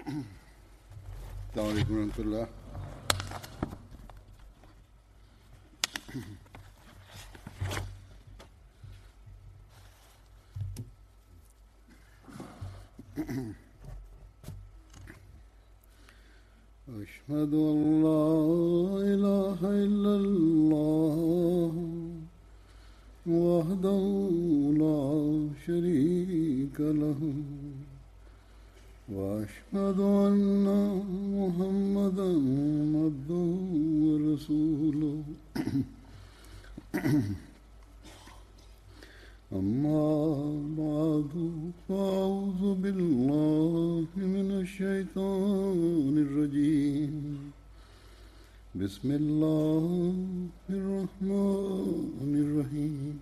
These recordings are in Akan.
السلام عليكم ورحمة الله. أشهد أن لا إله إلا الله وحده لا شريك له وأشهد أن محمدا عبده ورسوله أما بعد فأعوذ بالله من الشيطان الرجيم بسم الله الرحمن الرحيم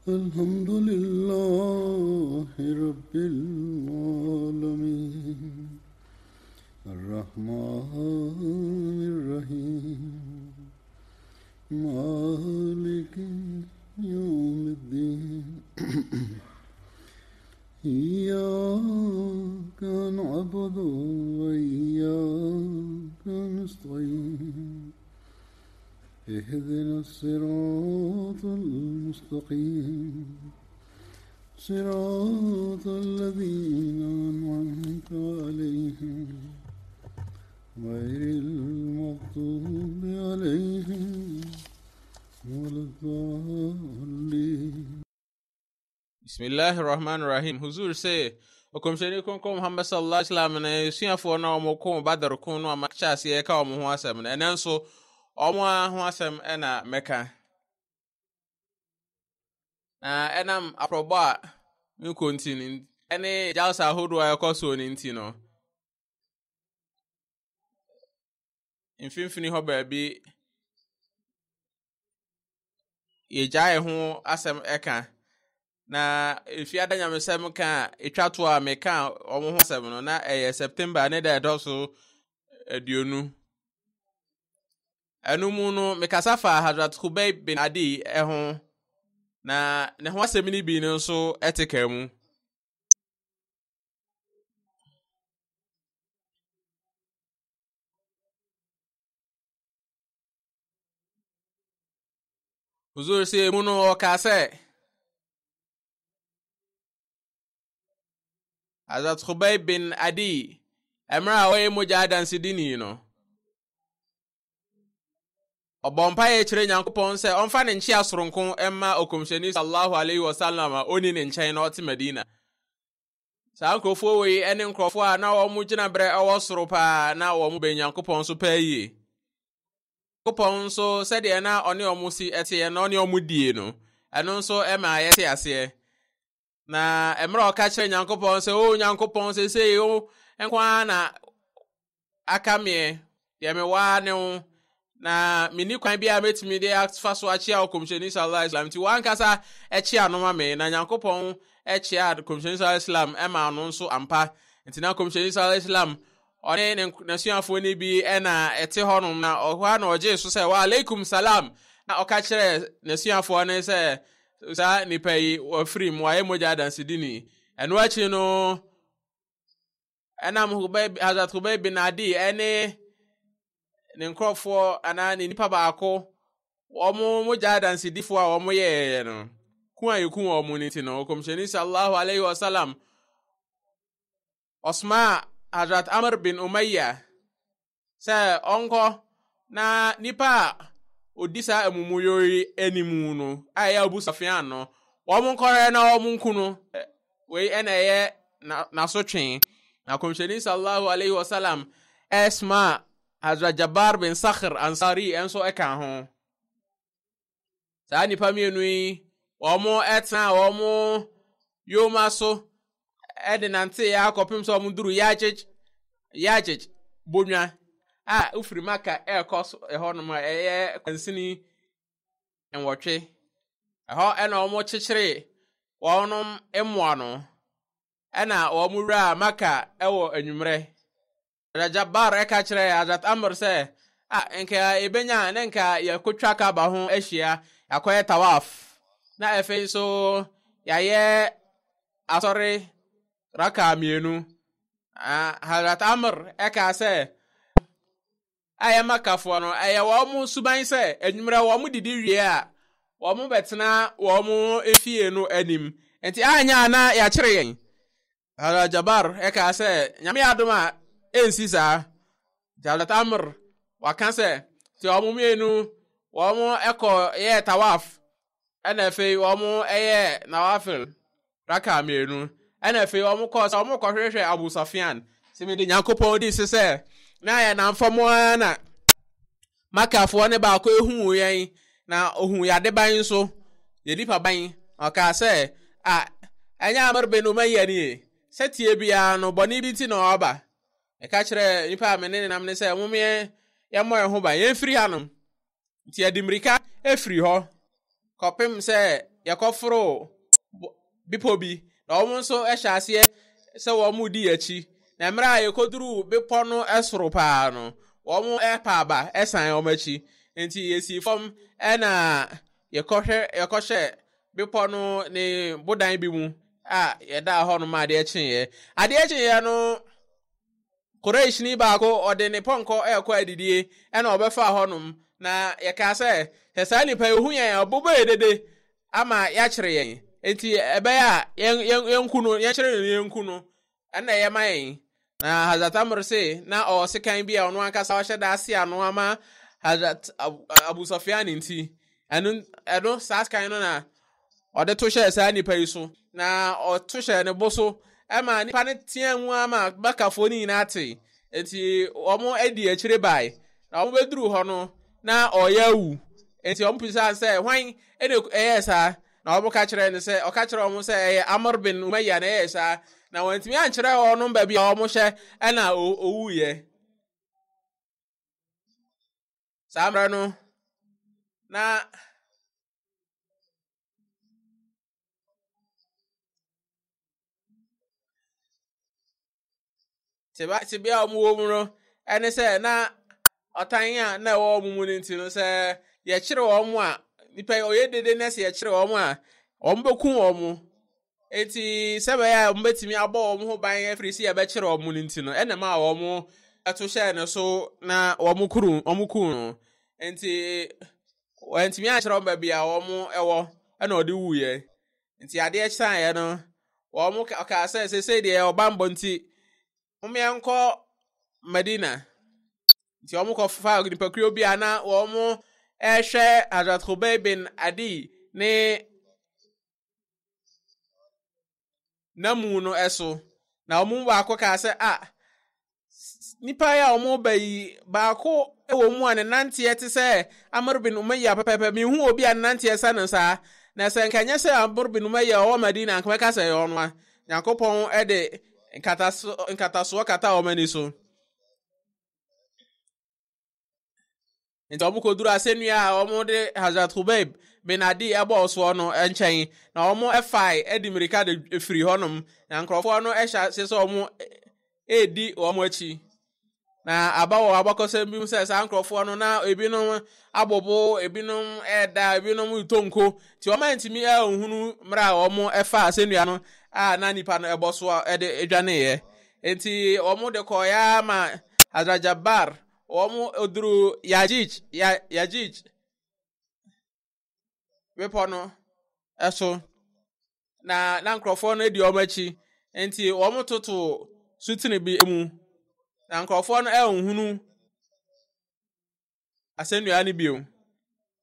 الحمد لله رب العالمين الرحمن الرحيم مالك يوم الدين إياك نعبد وإياك نستعين اهدنا الصراط المستقيم صراط الذين أنعمت عليهم غير المغضوب عليهم ولا الضالين. Bismillahirrahmanirrahim. Huzur say okomsheni konkom Muhammad sallallahu alaihi wasallam na suafo na omoko badar kun no amacha ase ka omo ho asem na enenso omo ho asem na meka na enam aproba mi kontini ene jalsa hodo akoso ni ntino infimfini ho ba bi ye jae ho asem eka na if ada nyamesem ka etwato a meka omo ho asem no na September ne da edoso aduonu anumu no mekasafa Hazrat Khubayb bin Adi eho na ne ho asem ni bi no so etika mu Huzur se mu no okase Hazrat Khubayb bin Adi emra we moja dansidini no Obompa ye kire Nyankopɔn sɛ ɔmfa ne nkyia soronko emma okomhyeni sallallahu alaihi wasallam oni ne nkyɛn na ɔte Medina. Saa nkrofo we ene nkrofo a na wɔn gyina brɛ ɛwɔ soro pa na wɔn be Nyankopɔn so pa yie. Nyankopɔn so sɛdeɛ na ɔne ɔmo si ɛte na ɔne ɔmo die no ɛno nso ɛma yɛ te ase. Na emra ɔka kire Nyankopɔn sɛ o Nyankopɔn sɛ o enkwa na akamie ye me wa ne wo na mini kwan bia metimi de afa so achia okomsheni sallallahu alaihi wasallam ti wan kasa echia no ma me na Nyankopɔn echia okomsheni sallallahu alaihi wasallam ema no nso ampa nti na okomsheni sallallahu alaihi wasallam one na suafo ni bi na ete honom na ohwa na oje so se wa alaikum salam na oka kire na suafo ne se sa ni pai wa free mo aye moja dansidini eno achi no enam Hazrat Khubayb bin Adi ene ne nkrofo ana ne nipa baako omo moja dansidifo a omo ye no ku ayeku omo ni ti no komsheni sallallahu alaihi wasallam Osma Hazrat Amr bin Umayya sa onko na nipa odisa amumuyo enimu no aya Abu Sufyan no omo nkore na omo nku no we ena ye na so twen na komsheni sallallahu alaihi wasallam Esma Hazrat Jabbar bin Sakhr Ansari enso eka ho sa nipa mienu yi omo etna omo yoma so edinante ya akopim so omo duru yajej bonwa a ufiri maka ekos eho no ma eye kwansini enwotwe eho ena omo chichire wonom emoano ena omo ra maka ewo anwumre Jabbar eka kire Hazrat Amr se enka ebenya nenka yakotwa ka ba ho ahia yakoye tawaf na efe so yaye asori raka mienu Hazrat Amr eka se aya makafo no aya wo mu suban se enwumra wo mu didi wie a wo mu betena wo mu efie no anim enti anya na ya kire yen Hazrat Jabbar eka se nyame adoma ensi sa Hazrat Amr waka se ti wo mu mienu wo mu eko ye tawaf ana fe wo mu eye nawafil raka mienu ana fe wo mu ko so mu ko hwehwe Abu Sufyan simi de Yakopon di se na ya na mfamo na makafo ne ba ko ehu yen na ohun ya de ban so ye dipa ban aka se anya Amr bin Umayya ni setie bia no boni bi ti no oba e ka kire nipa amene nam ne se mumye ya mo ho ba ye firi hanom ti adimrika e firi ho kopem se yakoforo bipobi na omo so e hyase se wo mu di achi na mra ye koduru bipo no esoro pa no wo mu e pa ba esan o machi enti yesi fom e na yekohwe bipo no ne bodan bi mu ye da ho no ma de chinye no Quraysh ni ba ko ode ne ponko e ko adidie e na obefa ho no na ye ka se sani pa ehu yan obobo edede ama ya kire yen enti ebe ya yenkunu ya kire yenkunu ana ye man na Hazrat Amr se na o sekan bia ono ankasa wa hyeda ase ano ama Hazrat Abu Sufyan nti eno saskan no na ode to hye sani pa iso na o to hye ne boso ama nipa ne tianwu ama bakafo ni na ate enti omo edi akire bai na omo beduru ho no na oyawu enti omo pisa se hwan ene sa na omo ka kire ne se o ka kire omo se Amr bin Umayya na sa na wantimi an kire ono ba bia omo hye na owuye samra no na tibia omo wo mu no ene se na otan ya na wo mu nti no se ye kire omo a nipa oyedede na se ye kire omo a omo beku omo enti sebe ya omo betimi abo omo ho ban afiri si ye be kire omo nti no ene ma omo ato hye ne so na omo ku no enti wantimi a kire omo bia omo ewo na odi wuye enti ade e kyan ye no omo ka se de obambo nti enko Medina ti omo ko fa nipa krio bia na omo ehwe Hazrat Khubayb bin Adi ne namu no eso na omo ba ko ka se nipa ya omo bayi ba ko ewo mu an nante yete se Amr bin Umayya pepepe mi hu obi an nante yesa no sa na se nkanya se Amr bin Umayya o Medina an ka se yo no Yakopon ede nkataso kata o mani so enti omo ko duru asenua omo de Hazrat Khubayb bin Adi abo so no enchen na omo efai edimirika de free honom na nkrofo no ehya se omo edi omo achi na abawo abakosem bi se sa nkrofo no na ebinom abobo ebinom eda ebinom utonko ti omo ntimi ehunu mra omo efa asenua no na nipa no eboso ede edwane ye enti omo de koya ma Hazrat Jabbar omo oduru Yajij wepo no eso na nkrofo no edi omo achi enti omo toto sutini bi emu na nkrofo no ehunu asenua ni bio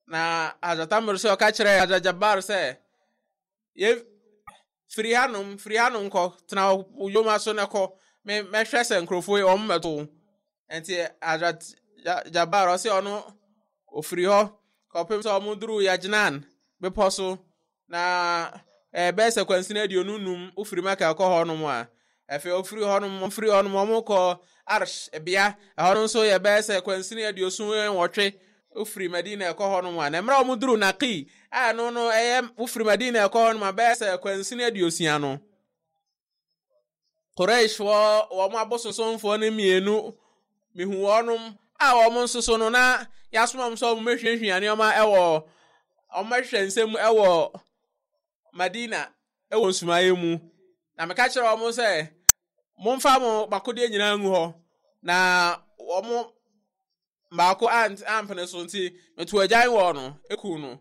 na Hazrat Amr se o ka kire Hazrat Jabbar se ye free hanum ko tna uyoma so ne ko me hwese nkrofo o mmeto enti Hazrat Jabbar se ono o free ho ko pem so omuduru Yajnan be poso na be sequence na di onunum o free maka ko ho no mo a efe o free ho no mo ko arsh bia ho no so ye be sequence na di osun enwotwe o free Medina ko ho no mo a na mra omuduru Naqi no o free Medina ko ho no ma be sequence na di osia no Quraysh wo mo abososonfo ne mienu mihu wonum wo mo nsoso no na yasomam so mo mehwehwiane o ma ewo o mahwensem ewo Medina ɛwɔ nsumaye mu na meka kyerɛ wɔn sɛ momfa mo makodeɛ nyinaa ngu hɔ na wɔn baako ampene so nti meto agyan wɔ no eku no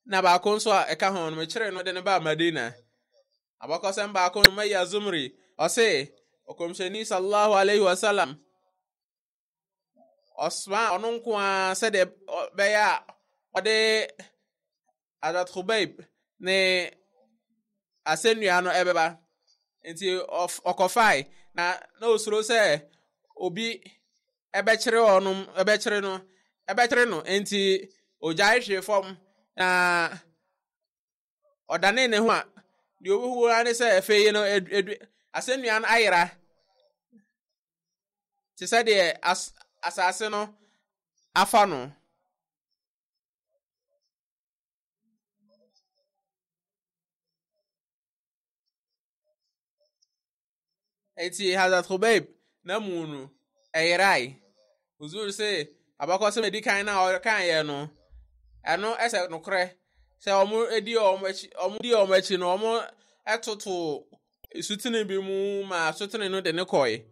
na baako nso a ɛka ho no mekyerɛ no de ne ba Madina abakɔsɛm baako no mayi azumri ɔse ɔkɔmhyɛni sallallahu alaihi wasallam ɔsma ɔno nko a sɛdeɛ bɛyɛ a ɔde Hazrat Khubayb ne asɛnnua no ɛbɛba nti ɔkɔfae na osuro sɛ obi ɛbɛkyere no nti ogyae hwe fam na ɔdane ne ho a deɛ obuhu ane sɛ afei no asɛnnua no ayera te sɛ deɛ asase no afa no eti Hazrat Khubayb na mu no ɛyerai uzur sɛ abakɔsɛ medikan na ɔkan yɛ no ɛno ɛsɛ nokorɛ sɛ ɔmo di ɔmo akyi no ɔmo ɛtoto sutene bi mu ma sutene no de ne kɔe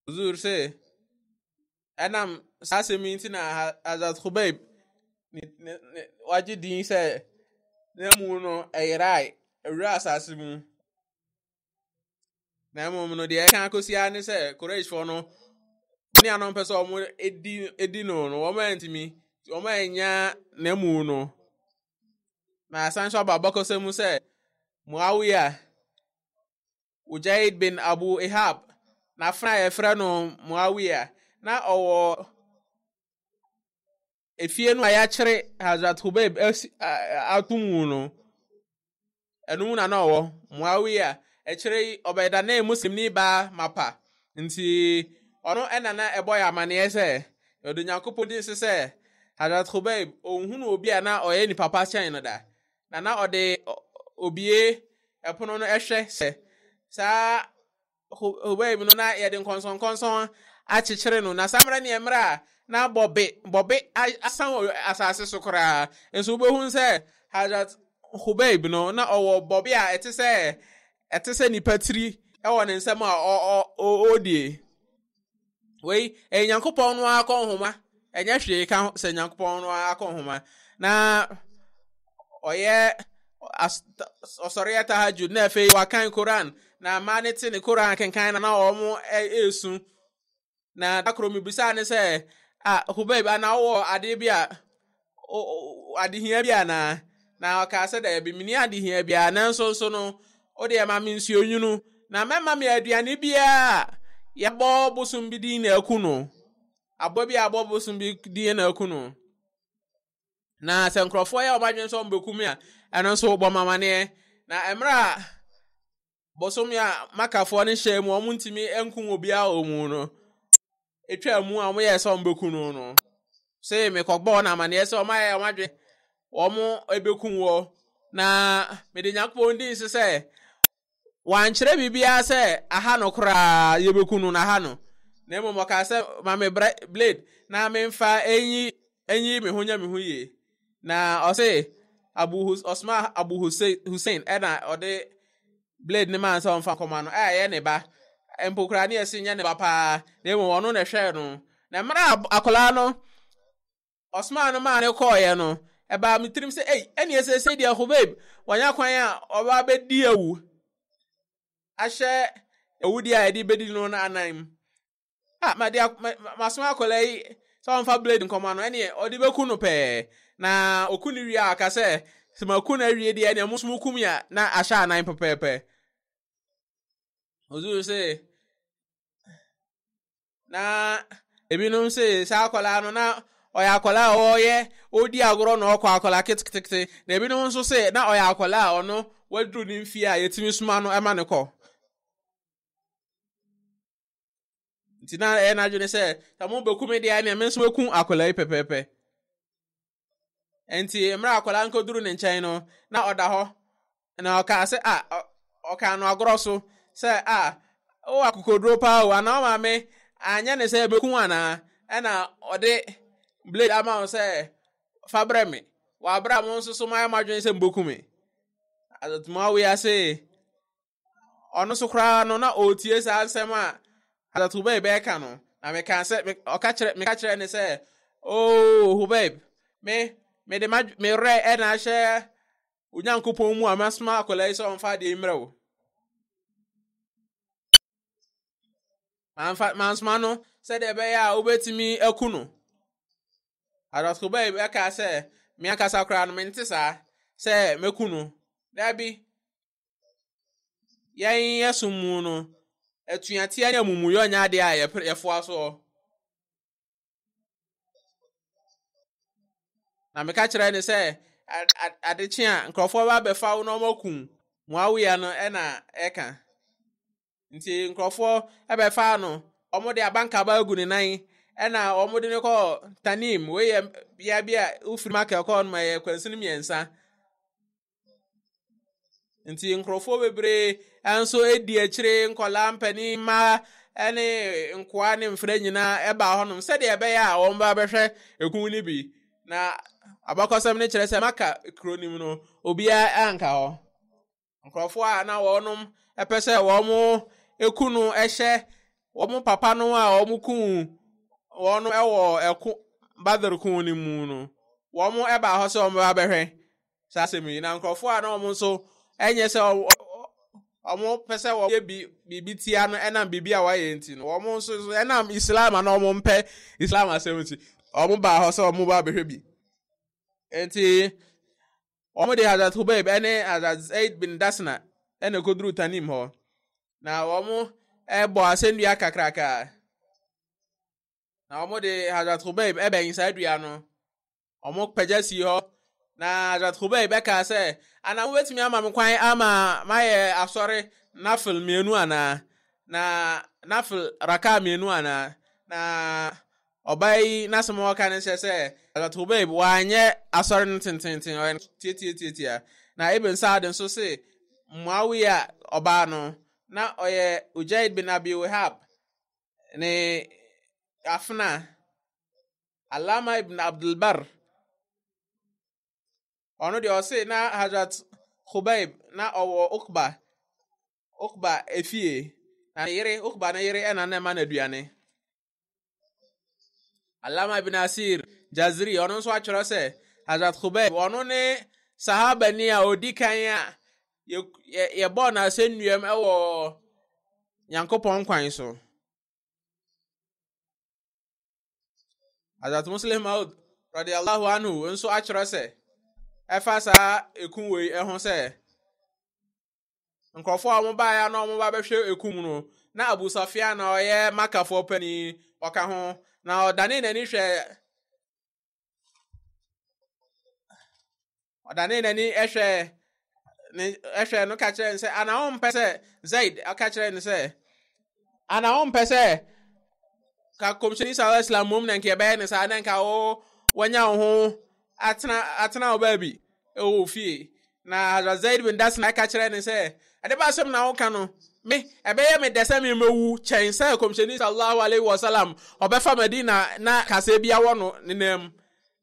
uzur sɛ ɛnam saa asɛm yi nti na Hazrat Khubayb wagye din sɛ na mu no ɛyerai awura asase mu na mmom no deɛ ɛka akɔsia ne sɛ Qurayshfoɔ no ne anom pɛ sɛ ɔmo edi no wɔn antimi wɔn anya na mu no na asan so aba abakɔsɛ mu sɛ Muawiya Ujaid bin Abu Ihab na fra yɛfrɛ no Muawiya na ɔwɔ efie no a yɛakyere Hazrat Khubayb atumu no ɛno na ɔwɔ Muawiya ɛkyere ɔbɛda na muslimni ba mapa nti ɔno ɛna na ɛbɔ yɛ amaneɛ sɛ ɔdo Nyankopɔn din sɛ Hazrat Khubayb ohunu obi a na ɔyɛ nipa pa kyɛn no da na ɔde obie ɛpono no ɛhwɛ sɛ saa Khubayb no na yɛde nkɔnsɔnkɔnsɔn akyekyere no na samra ne emra a na bɔbe asan wɔ asase so koraa nso wobɛhu sɛ Hazrat Khubayb no na ɔwɔ bɔbe a ɛte sɛ nipa tiri ɛwɔ ne nsɛm a ɔdie wei Nyankopɔn no akɔ nhoma ɛnyɛ hwee ka sɛ Nyankopɔn no akɔ nhoma na ɔyɛ ɔsɔre tahajjud na afei wakan Quran na ma ne te ne Quran kenkan na ɔmo esu na dakoro mibisa ne sɛ Khubayb ana wɔ ade bi a adehia bi ana na ɔka sɛ da bi mini adehia bi a nanso so no ɔde ma me nsuo nwunu na mɛma me aduane bi a yɛbɔ bosom bi din na aku no abɔ bi abɔ bosom bi din na aku no na sɛ nkrɔfoɔ yɛ ɔbadwen sɛ ɔmbɛkum a ɛno nso bɔ mamaneɛ na emra bosom ya makafoɔ ne hyɛ mu ɔmo ntimi enkum obi a ɔmu no etwa mu a ɔmo yɛ sɛ ɔmbɛku no sɛ mekɔgbɔ na amaneɛ sɛ ɔmo ayɛ ɔmadwe ɔmo ebekum wɔ na mede Nyankopɔn din sɛ wankyerɛ bibia sɛ aha no koraa yɛbɛku no na aha no na mmom ɔka sɛ ma me blade na memfa enyi me ho nya me ho yie na ɔse Osman Abu Hussein ɛna ɔde blade ne man sɛ ɔmfa kɔma no ɛyɛ ne ba mpokura ne yɛsi nyɛ ne ba paa na mmom ɔno na hwɛ no na mmara akɔla no Osman no ma ne kɔɔyɛ no ɛba metirim sɛ ɛne ɛsɛ deɛ Khubayb wanya kwan a ɔba bɛdi awu ahyɛ awudi a yɛde bɛdi no na anan maso akɔla yi sɛ ɔmfa blade nkɔma no ɛne ɔde bɛku no pɛɛ na oku ne wie a aka sɛ sɛ maku na wie deɛ ɛne musom kum ya na ahyɛ anan pɛpɛɛpɛ ozuru sɛ na ebinom sɛ saa akɔla no na ɔyɛ akɔla a ɔdi agorɔ na ɔkɔ akɔla ketekete na ebinom nso sɛ na ɔyɛ akɔla a ɔno waduru ne mfie a yɛtumi soma no ɛma ne kɔ nti na ɛyɛ n'adwene sɛ mo bɛkum deɛ ne me nso bɛkum akɔla yi pɛpɛɛpɛ nti mmra akɔla nkɔduru ne nkyɛn no na ɔda hɔ na ɔka sɛ ɔka no agorɔ so sɛ o akokoduro paa o ana ɔmaame anyɛ ne sɛ bɛkum ana ɛna ɔde blade ama wo sɛ fa brɛ me wa bra mo nso so ma madwen se mbokume Hazrat Muawiya say ono so kra no na otie sa ansem a Hazrat Hubayb e ka no na me kan se me ka kire ne se oh Hubayb me de me re e na hye Onyankopon mu amasma akola iso onfa de imrewo mansma no se de be ya obetimi akuno Hazrat Hubayb e ka se me akasa kra no mente sa se mekuno dabi yan yasumu no atuate anya mumuyo nya de a yefo aso na me ka kire ne se adechi a nkrofo ba befa wo no makun Muawiya no e na eka nti nkrofo e befa no omo de abanka ba agu ne nan e na omo de ne ko Tanim we ya bia ufiri maka ko no ma kwansin miensa nti nkrofo bebre anso edi akire nkola mpani ma ene nkoa ne mfra nyina e ba honom se de ebe ya o mba behwe ekun ni bi na abakosam ne kire se maka kronim no obia anka ho nkrofo a na wonom epese wo mo ekunu ehye wo mo papa no a wo mo kun wono ewo eku badr kun ni mu no wo mo eba ho se o mba behwe sasemi na nkrofo a na wo mo so enye se omo pese wo bibi tia no enam bibi a waye nti no omo nso enam Islam na omo mpe Islam asemti omo ba ho se omo ba behwe bi enti omo de Hazrat Hubayb ene Hazrat Zaid bin Dasna ene kodru Tanim ho na omo bo asendua kakraka na omo de Hazrat Hubayb ben inside dua no omo pejasi ho na Hazrat Hubayb ka se ana wetimi ama me kwan ama maye asore nafil mienu ana na nafil raka mienu ana na obai nasemo waka ne se Hazrat Hubayb wanye asore ntintintin o tietietia na Ibn Sa'd nso se Muawiya oba no na oye Ujayd bin Abi Wahab ne afna Alama ibn Abdul Bar ono de ose na Hazrat Hubayb na owo Ukba efie na yire Ukba na yire ena na ma na duane Alama ibn Asir Jazri ono so atwere se Hazrat Hubayb ono ne sahaba ni a odikan a ye bo na asennuam ewo Nyankopon kwan so Hazrat Muslim Maud radiyallahu anhu nso atwere se efasa ekunwe ehun se nkrofo a mo ba ya na mo ba behwe ekun no na Abu Sufyan na oye makafo pani oka ho na odane nani hwe ehwe no ka kire nse ana on pese Zaid aka kire nse ana on pese ka komshini sallallahu alaihi wasallam na nke be ne sa na nka o wanya ho atena obabi e ofie na Zaid bin Dasna aka kire ne se ade ba asem na woka no me ebeye me desa me mewu chen se komshini sallallahu alaihi wasallam obefa Medina na kase bia wo no nenam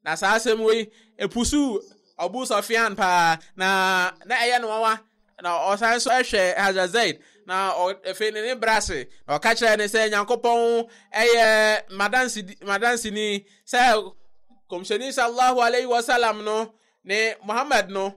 na sa asem we epusu Abu Sufyan pa na eye no wa na osan so ehwe Hazrat Zaid na efe ne brase na o ka kire ne se Nyankopon eye madansi ni se komshini sallallahu alaihi wasallam no ne Muhammad no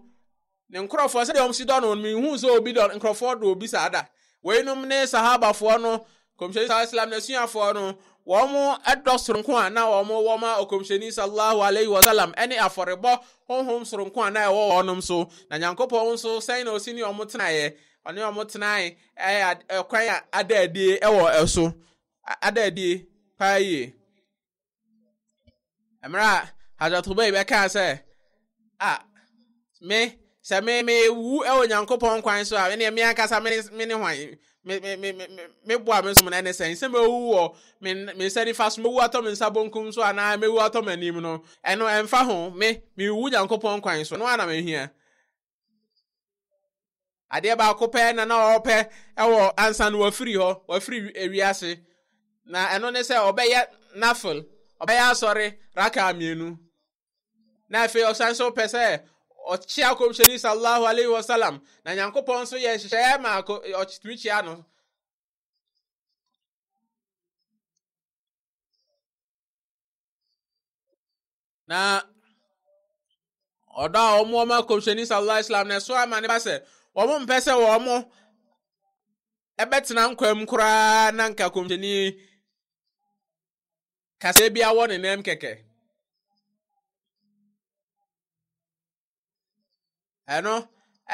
ne nkrofo se de omsi do no mi hu so obi do nkrofo do obi sada weinum ne sahaba fo no komshini sallallahu alaihi wasallam ne suafo no wo mo edosronko ana wo ma komshini sallallahu alaihi wasallam ene aforebo honhom soronko ana wo wonom so na Nyankopon so sen na osini omotenaye oni omotenaye kwan adadie ewo eso adadie paye amra Hazrat Hubayb ka se me wu ewo Nyankopon kwan so a ene me akasa me hwan me boa me so na ne sen se me wu o me seri fast me wu ato me sabonkum so ana me wu ato manim no eno emfa ho me wu Nyankopon kwan so no ana me hia ade ba akopɛ na ope ewo ansa no wafiri ewiase na eno ne se obeye nafil obeye asore raka mienu na afei ɔsan so pɛ sɛ ɔkyea kɔmhyɛni sallallahu alaihi wasallam na nyankopɔn so yɛ hyehyɛ ma ɔtumi kyea no na ɔdɔ a ɔma kɔmhyɛni sallallahu alaihi wasallam na so ama ne ba sɛ ɔmo mpɛ sɛ ɔmo ɛbɛtena nkwam koraa na nka kɔmhyɛni kasa bi awɔ ne nam kɛkɛ ɛno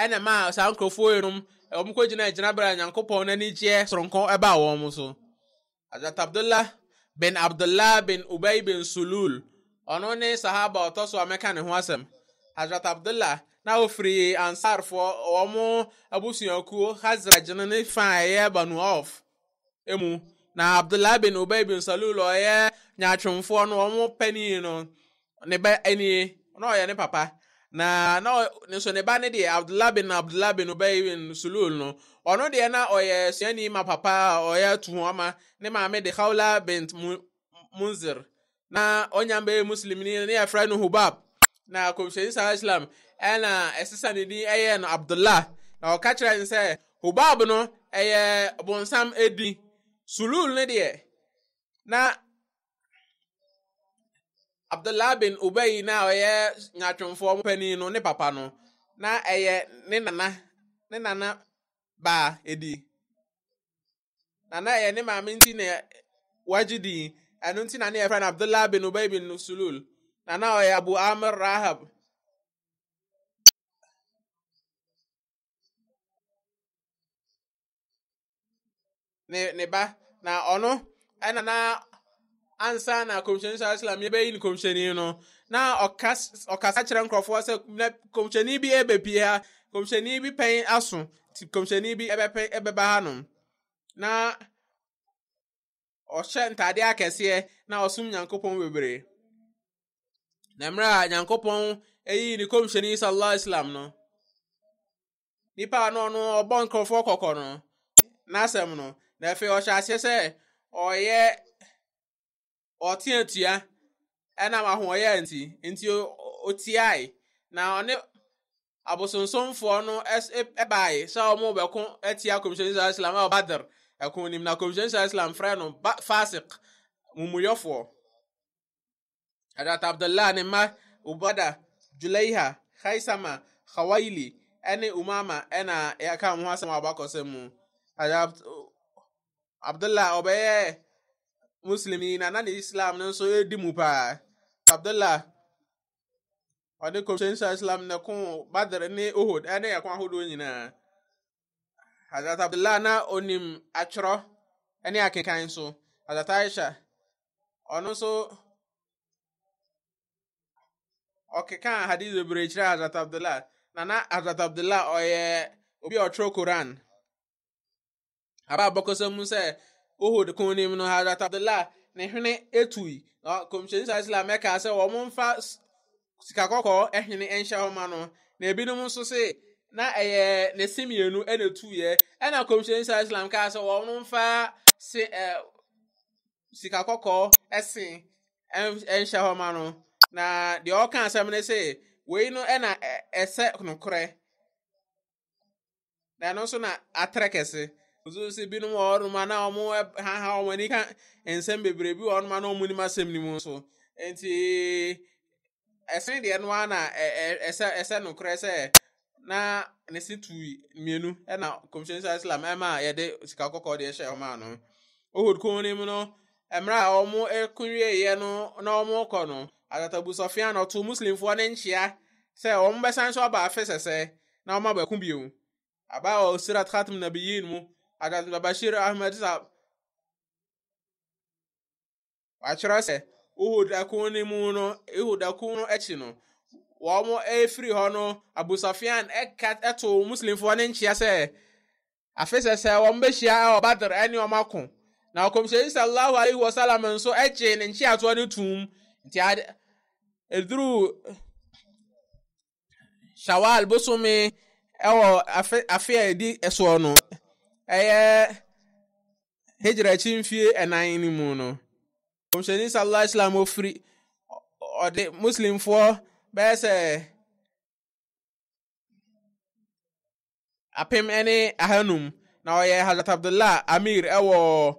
ɛna ma saa nkurɔfoɔ yinom ɔmo kɔgyina bere a nyankopɔn n'ani gye soronko ɛbaa wɔn mo so Hazrat Abdullah bin Ubay bin Sulul ɔno ne sahaba ɔtɔ so a mɛka ne ho asɛm Hazrat Abdullah na ofiri ansarfoɔ ɔmo abusuakuo Khazraj ne fa ɛyɛ Banu Auf emu na Abdullah bin Ubay bin Sulul ɔyɛ nyaatwomfoɔ no ɔmo panyin no ne ba ani na ɔyɛ ne papa na ne so ne ba ne deɛ Abdullah bin Ubay bin Sulul no ɔno deɛ na ɔyɛ suani ma papa ɔyɛ tuama ne maame de Khawla bint Munzir na onyambe muslimini ne yɛfrɛ no Hubab na kɔmhyɛni sallallahu alaihi wasallam ɛna ɛsesa ne din ɛyɛ no Abdullah na ɔka kyerɛ ne sɛ Hubab no ɛyɛ bonsam edi Sulul ne deɛ na Abdullah bin Ubay na ɔyɛ nyaatwomfoɔ mpanin no ne papa no na ɛyɛ ne nana ba edi nana ɛyɛ ne maame nti na wagye din ɛno nti na ne yɛfrɛ no Abdullah bin Ubay bin Sulul nana ɔyɛ Abu Amr Rahab ne ba na ɔno ɛna na ansa na kɔmhyɛni sallallahu alaihi wasallam yɛbɛyi ne kɔmhyɛni no na ɔkasa kyerɛ nkurɔfoɔ sɛ kɔmhyɛni bi ɛbɛpie ha kɔmhyɛni bi pɛn aso ti kɔmhyɛni bi ɛbɛba ha no na ɔhyɛ ntade akɛseɛ na ɔsom nyankopɔn bebree na mmerɛ a nyankopɔn ɛyi ne kɔmhyɛni sallallahu alaihi wasallam no nipa no ɔbɔ nkurɔfoɔ kɔkɔ no n'asɛm no na afei ɔhyɛ aseɛ sɛ ɔyɛ ɔteatua ɛnam ahoɔyɛ nti otiae na ɔne abosonsomfoɔ no ɛbae sɛ ɔmo bɛko atia kɔmhyɛni sallallahu alaihi wasallam Badr ɛko nim na kɔmhyɛni sallallahu alaihi wasallam frɛ no fasik mumuyɔfoɔ Hazrat Abdullah ne ma Ubada Julaiha Khaisama Khawaili ɛne Umama ɛna yɛka ho asɛm abakɔsɛm mu Hazrat Abdullah ɔbɛyɛ muslimi na ne Islam no nso edi mu paa Abdullah ɔne kɔmhyɛni sallallahu alaihi wasallam ne ko Badr ne Uhud ɛne yɛko ahodoɔ nyinaa Hazrat Abdullah na onim atwerɛ ɛne akenkan so Hazrat Aisha ɔno nso ɔkeka hadith bebree kyerɛ Hazrat Abdullah na Hazrat Abdullah ɔyɛ obi a ɔtwerɛ Quran aba abɔkɔsɛm mu sɛ Uhud konim no Hazrat Abdullah ne hwene etui na kɔmhyɛni sallallahu alaihi wasallam ɛka sɛ wɔn mfa sika kɔkɔɔ ɛhwene ɛnhyɛ hɔ ma no na ebinom nso se na ɛyɛ ne simienu ɛna tuiɛ ɛna kɔmhyɛni sallallahu alaihi wasallam ka sɛ wɔn mfa sika kɔkɔɔ ɛsen ɛnhyɛ hɔ ma no na deɛ ɔka asɛm ne sɛ wei no ɛna ɛsɛ nokorɛ na ɛno nso na atrɛ kɛse ozo se binom ɔroma na ɔmo ha ɔmo ani ka nsɛm bebree bi ɔroma na ɔmo nim asɛm ni mu so enti ɛsen deɛ no ana ɛsɛ nokorɛ sɛ na ne se tui mienu ɛna kɔmhyɛni sallallahu alaihi wasallam ɛma yɛde sika kɔkɔɔ deɛ ɛhyɛ ɔmo ano Uhud konim no ɛmra a ɔmo ɛkunwie yɛ no na ɔmo kɔ no Hazrat Abu Sufyan ɔto muslimfoɔ ne nkyia sɛ ɔmo bɛsan so aba afe sɛsɛ na ɔmo abɛko bio aba ɔsirat khatim nabiyin mu Hazrat Bashir Ahmed Sab wakyerɛ sɛ Uhud ako no akyi no wɔn ɛfiri hɔ no Abu Sufyan ɛto muslimfoɔ ne nkyia sɛ afe sɛsɛ wɔn bɛhyia Badr ɛne wɔn ako na kɔmhyɛni sallallahu alaihi wasallam nso ɛgye ne nkyiatoɔ ne tum nti eduru Shawwal bosome ɛwɔ afe a edi ɛsoɔ no ɛyɛ hijra akyi mfie ɛnan ne mu no kɔmhyɛni sallallahu alaihi wasallam ofiri ɔde muslimfoɔ bese apem ene ahanum na oye Hazrat Abdullah Amir ewo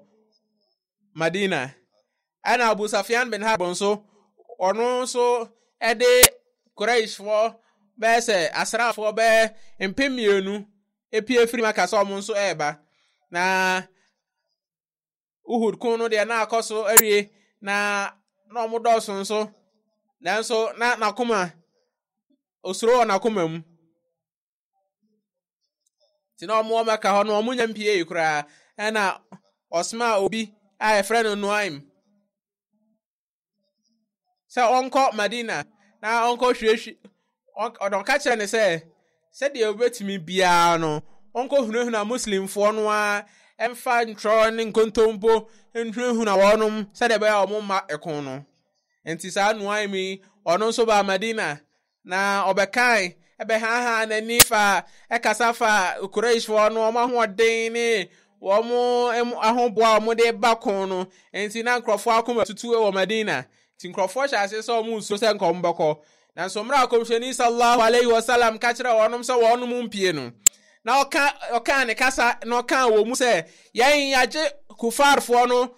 Madina ana Abu Sufyan bin Harb so ono so ede Quraysh fo bese asrafo be empemienu epie firi maka so mo so eba na Uhud kunu de na akoso awie na omo doso so nanso na kuma osuro na kuma mu ti na omo maka ho no omo nyampie yikura na osma obi a friend Nuaim sa onko Madina na onko hwehwe odon ka kire ne se de obetimi bia no onko hunahuna muslim fo no a emfa ntro ne nkontompo nhunahuna wonum se de be omo ma ekon no enti sa Nuaim ono so ba Madina na obekai ebe ha na nifa ekasafa Quraysh fo no omo hoden ni womo ahoboa omo de bakon no enti na nkrofo akoma tutu e wo Madina ti nkrofo sha ase so omo so se nkombeko na so mra komsheni sallallahu alaihi wasallam ka kire wonum se wonum mpie no na oka ne kasa na oka wo mu se yan yaje kufar fo no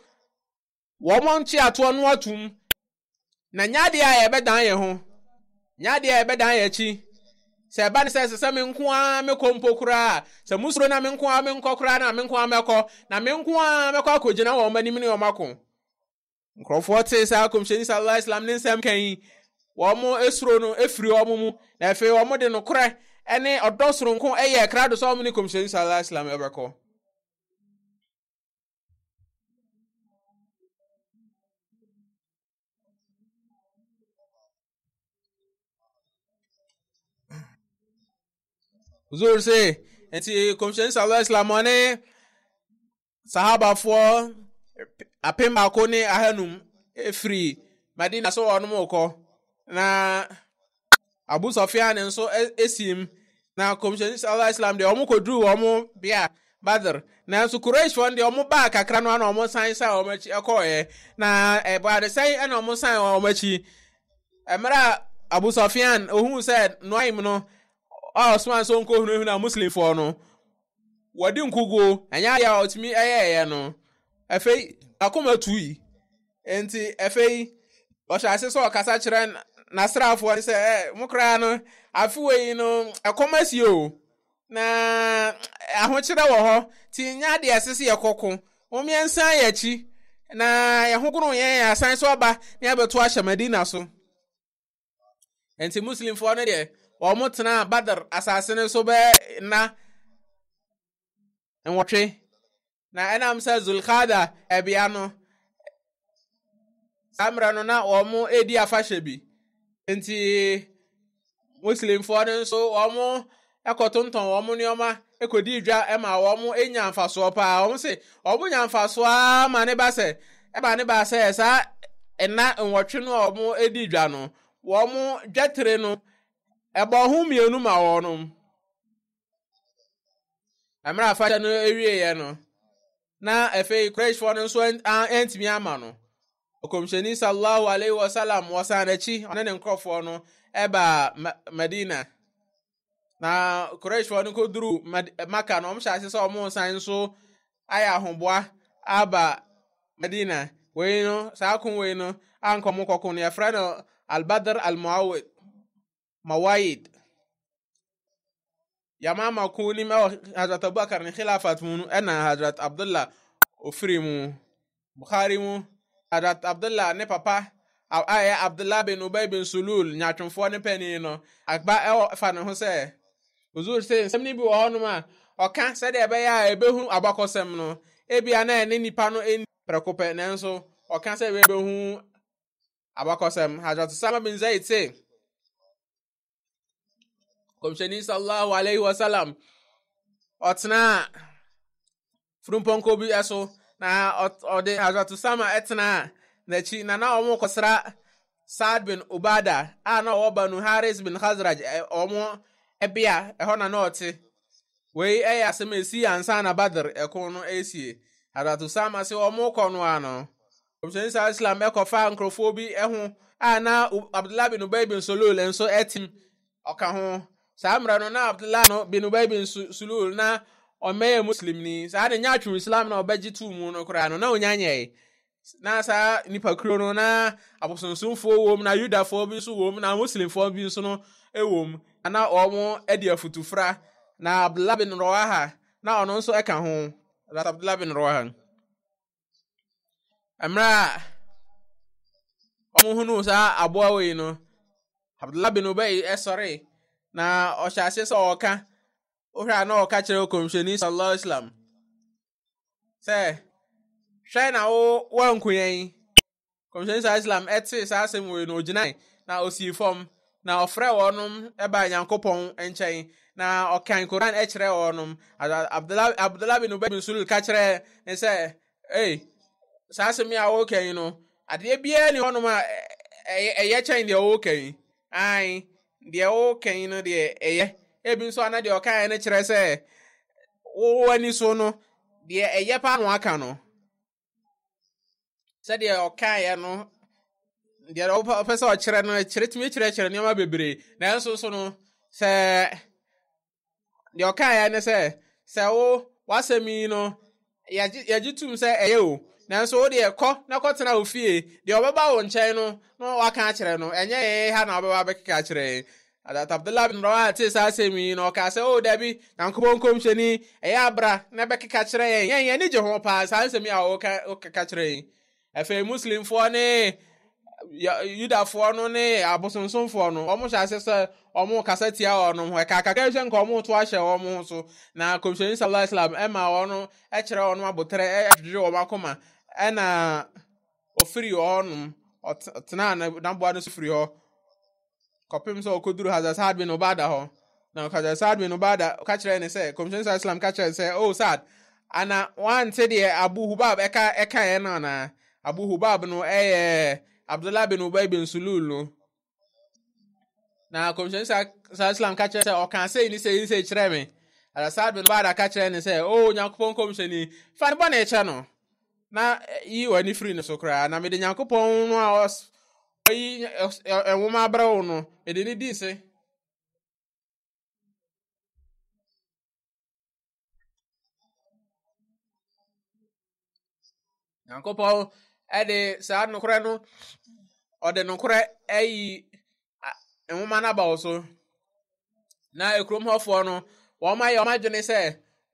womo nchi ato no atum na nyade a ebedan ye ho nyade a ebedan ye chi se ba ne se me nko a me kompokura se musuro na me nko a me nkokura na me nko a meko na me nko a meko akogina wo mani mini wo mako nkrofo te sa komsheni sallallahu alaihi wasallam ne nsem kan wo mo esuro no efiri wo mu na efe wo mo de no kora ene odosoro nko eye krado so mo ni komsheni sallallahu alaihi wasallam ebeko uzur se enti komsheni sallallahu alaihi wasallam ne sahaba fo apem akoni ahanum efiri Madina so wonum okọ na Abu Sufyan nso esim na komsheni sallallahu alaihi wasallam de omo kodru omo bia Badr na so Quraysh fo de omo ba kakra no na omo san sa omo chi ekoye na ba de sai na omo san omo chi emra Abu Sufyan ohun said Nuaim no Osman so nko hunu na Muslim fo no wadi nkugo anya ya otimi eye no afei akoma tuyi enti afei o sha ase so kasa kire nasrafo se mukra no afuwe no akomasi o na ahokire wo ho ti nya de asese yekoko omiensan yachi na yehugunu yen asan so ba ne abeto ahya Madina so enti Muslim fo no de o mutena Badr asase ne so be na enwotwe na enam sa Zulqada ebiano samra no na omo edi afahyebi enti Muslim fo no so omo ekotonton omo nioma ekodi dwa ema omo enya amfaso pa omo se omo nya amfaso ma ne ba se eba ne ba se sa ena enwotwe no omo edi dwa no omo dwatere no eba ho mienu ma wonum amra afahye no ewie ye no na efe Quraysh fo no so entimi ama no okomsheni sallallahu alaihi wasallam wasanachi onene nkrofo no eba Madina na Quraysh fo no koduru Maka no omsha ase so omo san so aya hoboa aba Madina we no sa kun we no ankom kokon ya fra no al-Badr al-Muawid Mawayid yamama kuni ma Hazrat Abubakar ni khilafat mu ana Hazrat Abdullah ofrimu Bukhari mu Hazrat Abdullah ne papa aya Abdullah bin Ubay bin Sulul nyatwonfo ne pani no agba fa ne ho se uzur se semni bi wo hono ma oka se de be ya ebehu abakosem no ebia na ne nipa no eni prekope nenso oka se be ebehu abakosem Hazrat Usama bin Zaid se komsheni sallallahu alaihi wasallam otna frumponko bi eso na ode Hazrat Usama etna na chi na omo kosra Saad bin Ubada na Banu Haris bin Khazraj omo ebia eho na oti we asemesi ansa na Badr ekon no esie Hazrat Usama se omo kono ano komsheni sallallahu alaihi wasallam ekofa nkrofo bi eho na Abdullah bin Ubay bin Sulul nso etim ọka ho saa mra no na Abdullah no bin Ubay bin Sulul na ọmeye muslim ni saa de nya atwe Islam na ọbagye tu mu no kora no na onyanye na saa nipa kuro no na abosonsomfo wom na Yudafo bi so wom na muslimfo bi so no ewom na ọmo edi afutufra na Abdullah bin Rawaha na ono nso eka ho that Abdullah bin Rawaha amra ọmụ hụnụ saa abụọ wee no Abdullah bin Ubay esori na ọhyase sọ ọka ohra na ọka kyerɛ komsheni sallallahu alaihi wasallam sɛ hwɛ na wo wankuyen komsheni sallallahu alaihi wasallam ɛte saa asɛm wee no ogyina na osi fam na ɔfrɛ wɔnom ɛba Nyankopɔn nkyɛn na ɔkan Quran ɛkyerɛ wɔnom Abdullah bin Ubay bin Sulul ka kyerɛ ne sɛ saa asɛm a wɔkan no adeɛ biara ni hɔnom a ɛyɛ kyɛn deɛ wɔkan ai deɛ wɔkan no deɛ ɛyɛ ebi nso ana deɛ ɔkan ne kyerɛ sɛ wani so no deɛ ɛyɛ pa no aka no sɛ deɛ ɔkan yɛ no deɛ ɔpɛ sɛ ɔkyerɛ no kyerɛ nneɛma bebree na nso so no sɛ deɛ ɔkan yɛ ne sɛ wasɛm yi no yɛgye tum sɛ ɛyɛ o nanso wo deɛ kɔ na kɔtena wo fie deɛ ɔbɛba wo nkyɛn no na waka akyerɛ no ɛnyɛ yɛ ha na ɔbɛba bɛkeka akyerɛ adat Abdullah bin Rawaha te saa asɛm yi na ɔka sɛ dabi Nyankopɔn kɔmhyɛni ɛyɛ abra na bɛkeka kyerɛ yɛn ni gye ho paa saa asɛm yi a wɔkeka kyerɛ yɛn afei muslimfoɔ ne Yudafoɔ no ne abosonsomfoɔ no ɔmo hyɛ ase sɛ ɔmo kasa tia ɔno ho ɛka kakra hwɛ nka ɔmo to ahyɛ ɔmo ho so na kɔmhyɛni sallallahu alaihi wasallam ɛma ɔno ɛkyerɛ ɔno abotrɛ ɛdwedwe ɔmo akoma ɛna ofiri ɔnom ɔtena na boa no so firi hɔ kɔpem sɛ ɔkɔduru Hazrat Saad bin Ubada hɔ na Hazrat Saad bin Ubada ka kyerɛ ne sɛ kɔmhyɛni sallallahu alaihi wasallam ka kyerɛ sɛ Saad ana wante deɛ Abu Hubab ɛka yɛ no na Abu Hubab no ɛyɛ Abdullah bin Ubay bin Sulul no na kɔmhyɛni sallallahu alaihi wasallam ka kyerɛ sɛ ɔka sɛ ni sɛ kyerɛ me Hazrat Saad bin Ubada ka kyerɛ ne sɛ Nyankopɔn kɔmhyɛni fa ne bɔ na ɛkyɛ no na yi wani free no so kra na mede Nyankopɔn no a oyi enwoma abrawo no mede ni di se Nyankopɔn ɛde saa nokora no ɔde nokora ayi enwoma na ba so na ekrom hɔfoɔ no wɔn ayɛ wɔn adwene sɛ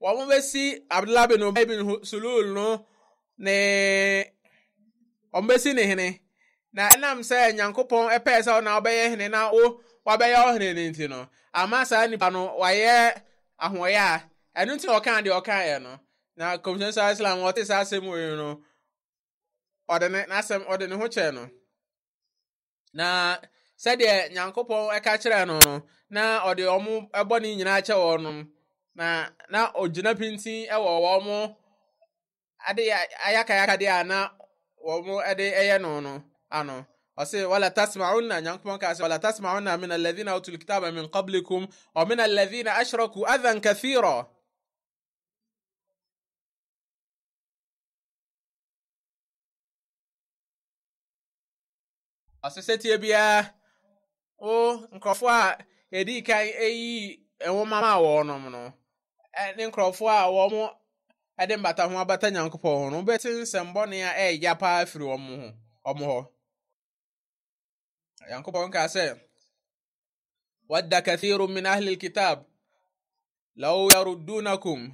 wɔn bɛsi Abdullah bin Ubay bin Sulul no ne ombesi ne hene na enam sɛ Nyankopɔn ɛpɛ sɛ na ɔbɛyɛ hene na wabɛyɛ ɔhene ne nti no ama saa nipa no wayɛ ahoyɛ a ɛno nti ɔka de ɔka yɛ no na kɔmhyɛni sallallahu alaihi wasallam ɔte saa asɛm wɔ no ɔde ne ho kyɛ no na sɛdeɛ Nyankopɔn ɛka kyerɛ no no na ɔde ɔmo ɛbɔ ne nyinaa kyɛ wɔn no na ogyina pintin ɛwɔ wɔn ade ayaka de ana wɔn ade ɛyɛ no ano ɔse wala tasma'unna Nyankopɔn ka sɛ wala tasma'unna min alladhina utul kitaba min qablikum wa min alladhina ashraku adhan kathira ɔse sɛtie bia nkrɔfo a edi kan eyi enwoma ma wɔnom no ne nkrɔfo a wɔn ɛde mbata ho abata Nyankopɔn ho no bɛte nsɛm bɔne a ɛyɛ paa firi ɔmo hɔ Nyankopɔn ka sɛ wadda kathirun min ahli alkitab law yaruddunakum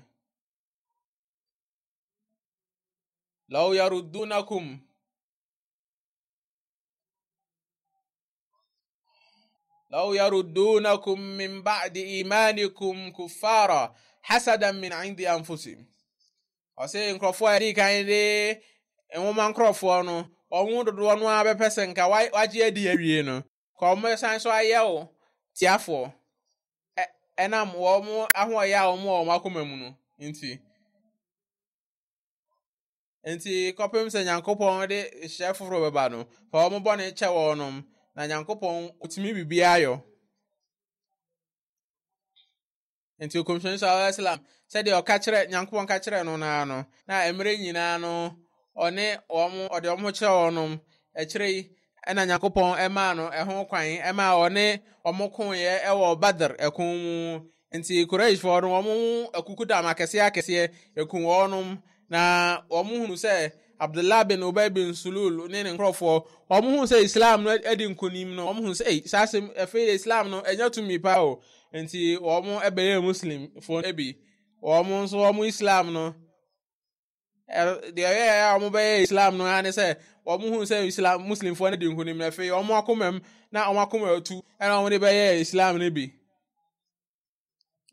min ba'di imanikum kuffara hasadan min 'indi anfusihim ɔse nkrɔfo a ɛdi kan de enwoma nkrɔfo no ɔmo dodoɔ no a bɛpɛ sɛ nka wagye adi awie no ka ɔmo san so ayɛ wo tiafo ɛnam wɔn ahoɔyɛ a wɔn akoma mu no nti kɔpem sɛ Nyankopɔn de hyɛ foforo bɛba no fa wɔn bɔ ne kyɛ wɔnom na Nyankopɔn otumi bibi ayɔ nti kɔmhyɛni sallallahu alaihi wasallam sɛdeɛ ɔka kyerɛ Nyankopɔn ka kyerɛ no na emere nyinaa no ɔde ɔmo kyerɛ wɔnom ɛkyerɛ yi ena Nyankopɔn ɛma no ɛho kwan ɛma ɔne ɔmoko yɛ ɛwɔ Badr ɛko mu nti Quraysh fo no ɔmo akuku da akɛse ɛku wɔnom na ɔmo hunu sɛ Abdullah bin Ubay bin Sulul ne nkrɔfo ɔmo hunu sɛ Islam no adi nkonim no ɔmo hunu sɛ sasem ɛfɛ Islam no ɛnya tumi pa o nti ɔmo ɛbɛyɛ Muslim fo ebi ɔmo nso ɔmo Islam no de ya ɔmo bɛyɛ Islam no ane sɛ ɔmo hunu sɛ Islam Muslim fo no di nkonim na ɛfɛ ɔmo akomam na ɔmo akoma atu ɛna ɔmo de bɛyɛ Islam no bi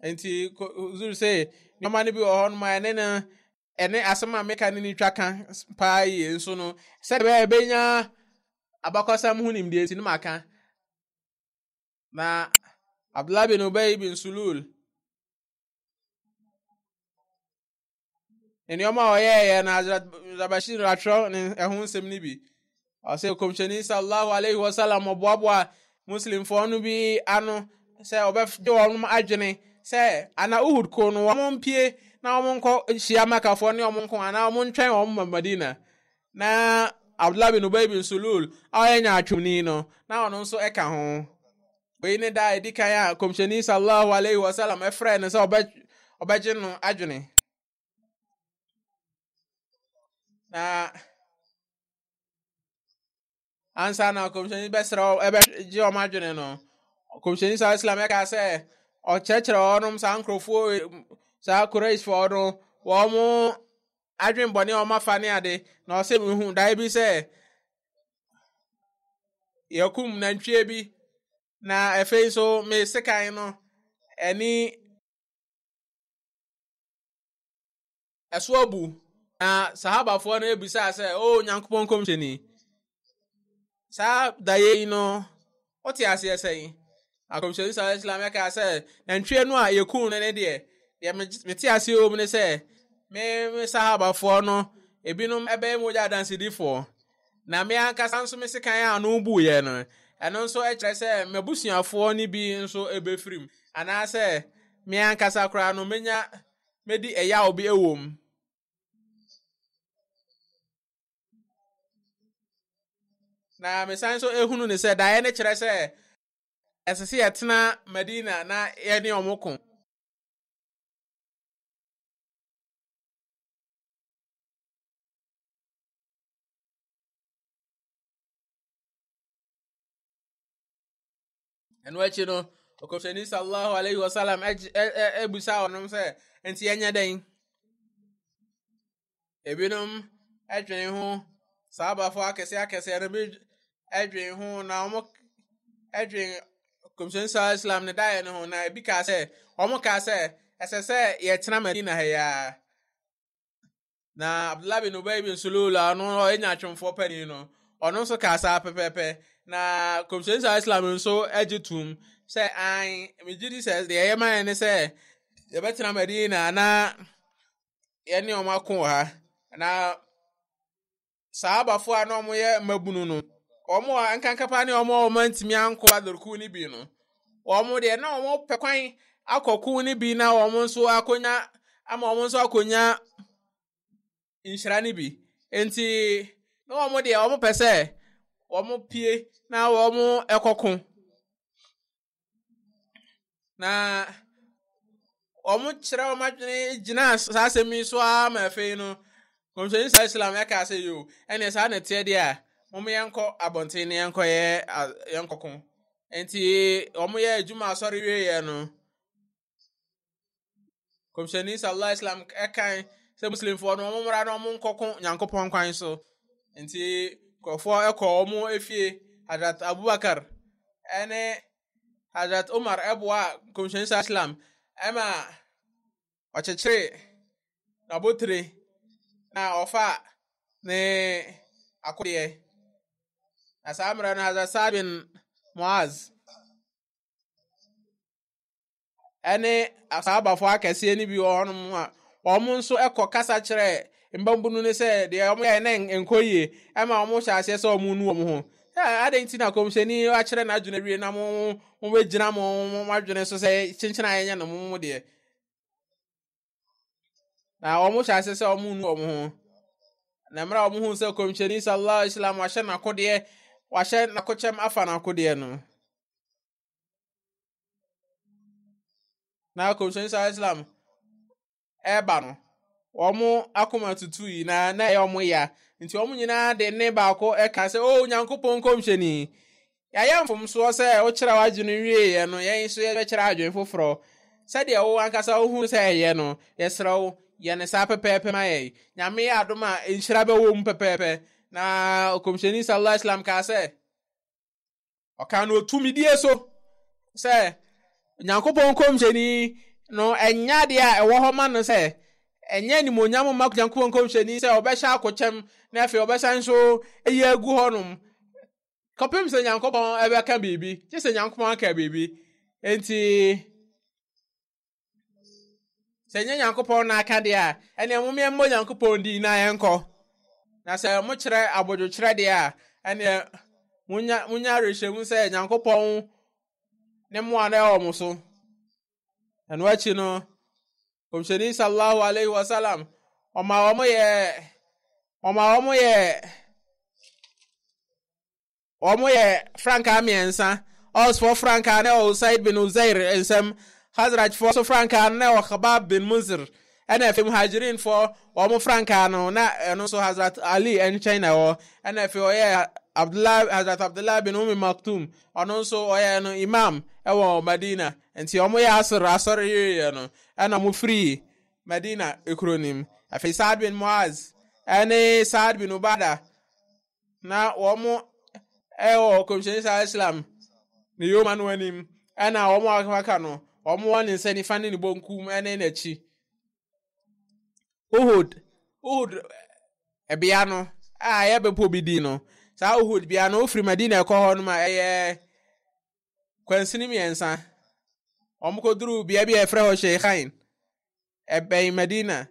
enti zuru sɛ nyoma no bi wɔ hɔ no ma ene asema meka ni twaka pa yi nso no sɛ be benya abakɔsam hunim de enti maka na Abdullah bin Ubay bin Sulul eni oma oyeye na Bashir atro ne ehun nsem ni bi ase komsheni sallallahu alaihi wasallam oboaboa Muslim fo no bi ano sɛ obɛfde wɔn adwene sɛ ana Uhud ko no wɔn pie na wɔn nkɔ hyia Makafo ne wɔn nkɔ ana wɔn ntwɛn wɔn Madina na Abdullah bin Ubay bin Sulul ɔyɛ atwumni no na ɔno nso ɛka ho wei ne da edi kan a komsheni sallallahu alaihi wasallam ɛfrɛ ne sɛ ɔbɛgye no adwene na ansa na komsheni bɛsrɛ ɛbɛgye wɔn adwene no komsheni sallallahu alaihi wasallam ɛka sɛ ɔkyerɛkyerɛ wɔnom saa nkrɔfoɔ saa Quraysh fo no wɔn adwen bɔne wɔn afa ne ade na ɔsɛ mehu dae bi sɛ yɛkum nantwie bi na afei so me sekan no ɛni ɛso abu na sahabafoɔ no ebisa sɛ o Nyankopɔn komhyɛni saa dae no ɔte aseɛ sɛn akomhyɛni sallallahu alaihi wasallam ka sɛ nantwie no a yɛkum ne deɛ mete ase o ne sɛ me sahabafoɔ no ebinom ɛbɛyɛ mogya dansidifoɔ na me ankasa nso me sekan a no bu yɛ no ɛno nso ɛkyerɛ sɛ mabusuafoɔ ni bi nso ɛbɛfirim anaasɛ me ankasa koraa no medi ɛya obi ɛwom na me san so ehunu ne sɛ dae ne kyerɛ sɛ ɛsɛ sɛ yɛtena Madina na yɛne ɔmoko enu echi no okomsheni sallallahu alaihi wasallam ebusa onom se enti enya den ebinom adwen ho sabafo akese no bi adwen ho na omo adwen okomsheni sallallahu alaihi wasallam ne dae no ho na ebi ka se omo ka se ese se ye tena Madina ha ya na Abdullah bin Ubay bin Sulul no enya atwomfo pani no ono so ka sa pepepe na komsheni sallallahu alaihi wasallam nso agitum sɛ an megidi sɛ de ɛyɛ man ne sɛ yɛbɛtena Madina na yɛne ɔmo ako ha na sahabafo a na ɔmo yɛ mabunu no ɔmo a nkankapa ne ɔmo ntimi anko adorku ne bi no ɔmo de na ɔmo pɛkwan akɔku ne bi na ɔmo nso akonya ama ɔmo nso akonya inhyira ne bi enti na ɔmo de ɔmo pɛ sɛ ɔmo pie na ɔmo ɛkɔko na ɔmo kyerɛ ɔmo adwene gyina saa asɛm so ama afei no komsheni sallallahu alaihi wasallam ɛka sɛ yo ɛne saa na teɛ deɛ a ɔmo yɛnkɔ abɔnten ne yɛnkɔko enti ɔmo yɛ adwuma asɔre wieɛ no komsheni sallallahu alaihi wasallam ɛkan sɛ muslimfoɔ no ɔmo mmra na ɔmo nkɔko Nyankopɔn kwan so enti kɔfoɔ ɛkɔ ɔmo efie Hazrat Abubakar ɛne Hazrat Umar ɛboa komsheni sallallahu alaihi wasallam ɛma ɔkyekyere na botire na ɔfa ne akodeɛ na saa mmerɛ no Hazrat Sa'd bin Muaz ɛne asahabafo akɛseɛ ne bi wɔ hɔnom a ɔmo nso ɛkɔ kasa kyerɛ mbambunu ne sɛ deɛ ɔmo yɛ ne nkɔyie ɛma ɔmo hyɛ aseɛ sɛ ɔmo nu ɔmo ho adɛn nti na komsheni akyerɛ n'adwene wie na mo bɛgyina mo adwene so sɛ kyenkyena yɛnyɛ no mo deɛ na ɔmo hyɛ aseɛ sɛ ɔmo nu ɔmo ho na mmerɛ ɔmo hu sɛ komsheni sallallahu alaihi wasallam ahyɛ n'akodeɛ wahye na kochem afa na kodie no na komsheni Islam eba no omo akoma tutu yi na e omo ya nti omo nyina de ne ba ko e ka se o Nyankopɔn komsheni ya yamfom so se o kira wagene wie ye no yen so ye kira adwen foforo se de o ankasa o hu se ye no yesrawo ye ne sa pepepe ma ye nyame ya adoma enhira be wo pepepe na komsheni sallallahu alaihi wasallam ka se o kan o tumi die so se Nyankopɔn komsheni no enya de a ewo ho ma no se enya ni monyam ma Nyankopɔn komsheni se obehya akochem na afi obehya nso eyi agu honum kopem se Nyankopɔn ebeka bibi ti se Nyankopɔn aka bibi enti se Nyankopɔn na aka de a ene mmom mo Nyankopɔn di na yenko na se mo kire abojo kire de a ene munya rehemu se Nyankopɔn ne mo ana o mo so eno achi no komsheni sallallahu alaihi wasallam oma omo ye franka miensa for franka ne o Said bin Uzair ensem Hazraj for so franka ne o Khabab bin Munzir ana fi muhajirin for omo franka no na eno so Hazrat Ali en China o ana fi o ye Hazrat Abdullah bin Maktum ono so o ye no imam e wo Medina enti omo ye asor ye no ana mu free Medina ekronim afi Saad bin Muaz ene Saad bin Ubada na omo komsheni Islam ni yoma no anim ana omo aka no omo won nsani fane ni bonkum ene nachi Uhud ebia no ye bepo bidi no sa Uhud bia no ofri Medina ko ho no ma kwansini miensa omo ko duru bia efre ho Sheikhain ebe Medina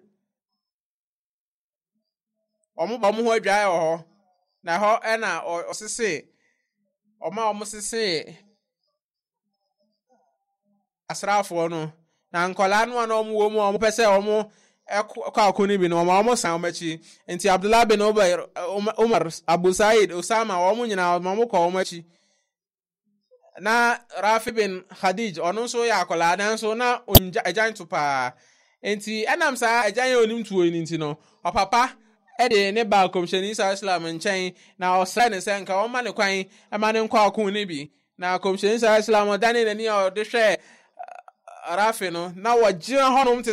omo ba mo ho adwa ho na ho na osese omo sese asrafo no na nkola no na omo pese omo kwa akoni bi no omo san machi enti Abdullah bin Umar Abu Said Osama omo nyina omo ko machi na Rafi bin Khadij ono so ya akola na so na ejan tupa enti enam sa ejan onim tuo ni enti no opapa ede ne ba komsheni Islam nchen na osra ne se nka o ma ne kwan e ma ne nkwa akun ne bi na komsheni Islam dane ne ni o de hwe Rafi no na wajina honum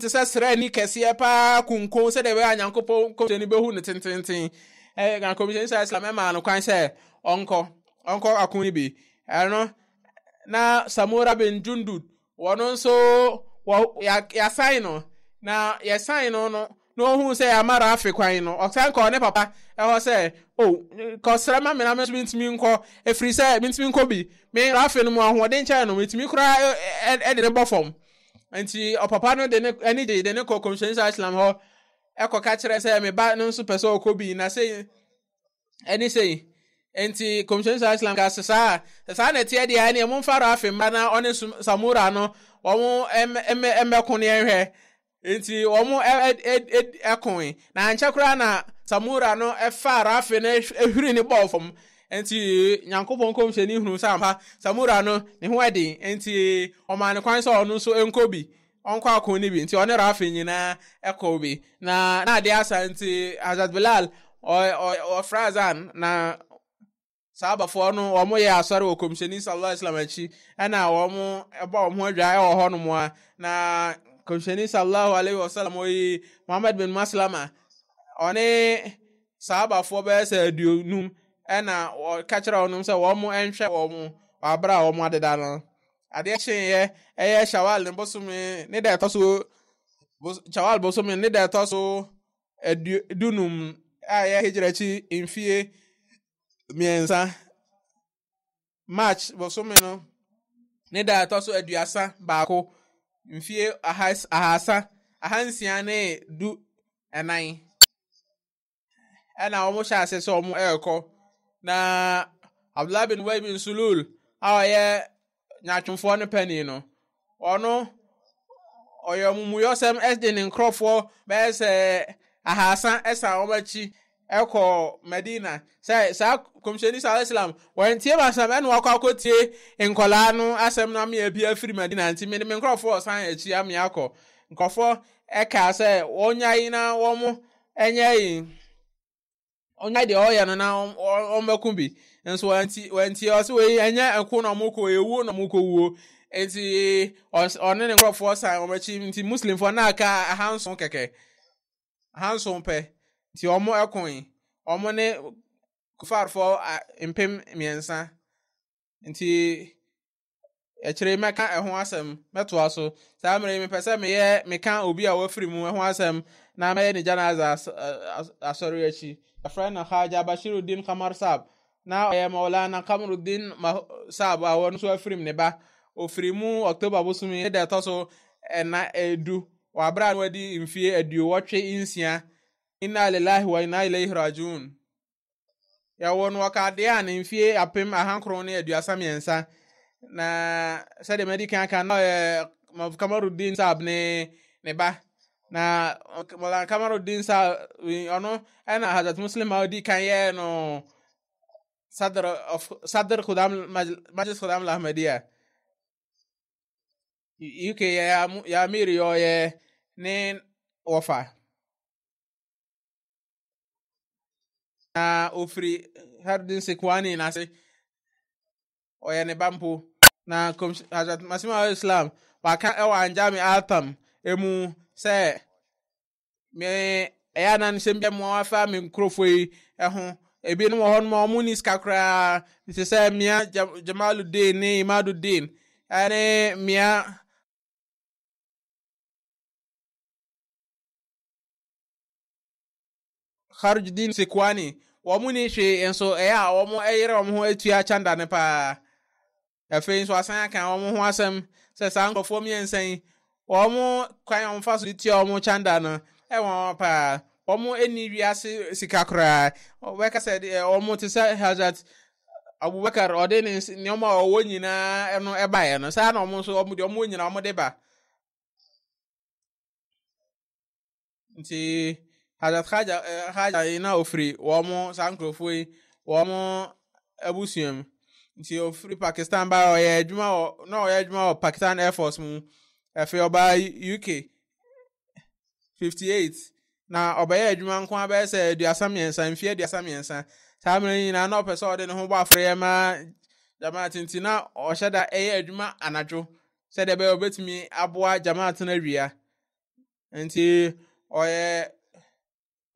te se sra ni kese pa kunkon se de we Nyankopɔn komsheni behu ne tententen na komsheni Islam ma no kwan se onko akun ne bi eno na Samura bin Jundud wono so ya sign no na ya sign no hu say amara African no otan ko ne papa e ho say ko sra ma me na me ntimi nko efri say me ntimi nko bi me rafe no mu ahoden cha no ntimi kura e de bo fom enti o papa no de ne ani de ne ko komsheni Islam ho e ko ka kire say me ba no so pese o ko bi na say ani say enti komsheni Islam ka sa na tie de ani mo mfa rafe ma na one Samura no omo emekun ne hwe enti omo ekon na anchakura na Samura no efa Rafi na ehwiri ne bofom enti Nyankopɔn komsheni hunu sampa Samura no ne ho ade enti omane kwan so ono so enkobi onko akon ni bi enti one Rafi nyina ekobi na ade asa enti Hazrat Bilal o Frazan na sahaba fo no omo ye asore o komsheni sallallahu alaihi wasallam achi ana omo eba omo adwa e ho no mo na komsheni sallallahu alaihi wasallam oyi Muhammad bin Maslama one sahaba fo be se aduonum na o kachira onum se wo mo enhwe wo mo abra wo mo adeda no ade chen ye Shawwal ne bosumi ne da toso Shawwal bosumi ne da toso dunum ye hijrachi infie miensa March bosumi no ne da toso aduasa baako mfie ahansia ne du enan ana omo sha se so omo eko na Abdullah bin Ubay bin Sulul aye nyatwomfo ne pani no ono oyomumuyosem esde ne nkrofo be se ahasa esa omachi eko Medina say sa komsheni sa Islam wan tie ba sam eno akọ akotie nkola no asem na me abi afiri Medina nti me nkrofo san achi am yakọ nkofo eka say onyayi na wo mo enyayi onya de oya no na ombekumbi enso wanti o se we enya enko na moko ewu na moko wuo enti onne nkrofo san omachi nti muslim fo na aka hanson keke hanson pe ti omo ekon omo ne kufar for impem miensa nti echire meka eho asem meto aso sa mere me pese me ye meka obi a wafiri mu eho asem na me ne janaza asori achi afra na Haja Bashiruddin Kamar Sab na oye Maulana Kamaruddin Sab a won so afiri ne ba ofiri mu October bosumi de toso na edu wa bra no di mfie aduo wotwe insia inna lillahi wa inna ilaihi rajiun ya won wakade an mfie apem ahankron ne aduasa miensa na sade medical kan Kamaruddin Sab ne ba na Maulana Kamaruddin Sab ono ana Hazrat Muslim Maudi kan ye no sadr khudam majlis khudam al-Ahmadiyya UK ya miri yo ye ne wafa na ofri hardin sekwani na se oye ne bampo na Hazrat Masima Islam waka ewa anjami atam emu se me eya nan sembe mo afa me nkrofoi eho ebi no hon mo munis kakra se mia Jamaluddin ni Imaduddin ane mia Kharuddin Sekwani womuni hwe enso eya womo eyere womo ho atua chanda ne pa afi nso asan kan womo ho asem se san kofo miensan womo kwan womo faso tia womo chanda no won pa womo eni wiase sikakra weka said womo te say Hazrat Abubakar ode ne omo owo nyina eno ebae no sa na womo so womo de womo nyina womo de ba nti Hazrat Haja ina ofri womo sankrofoi womo abusuam nti ofri Pakistan ba oye adwuma o Pakistan Air Force mu efe oba UK 58 na obaye adwuma nko aba se aduasamiensa mfie aduasamiensa samre nyina na opese ode ne ho bo afre ma jamaat nti na ohyeda eye adwuma anajo se de be obetumi aboa jamaat na wia nti oye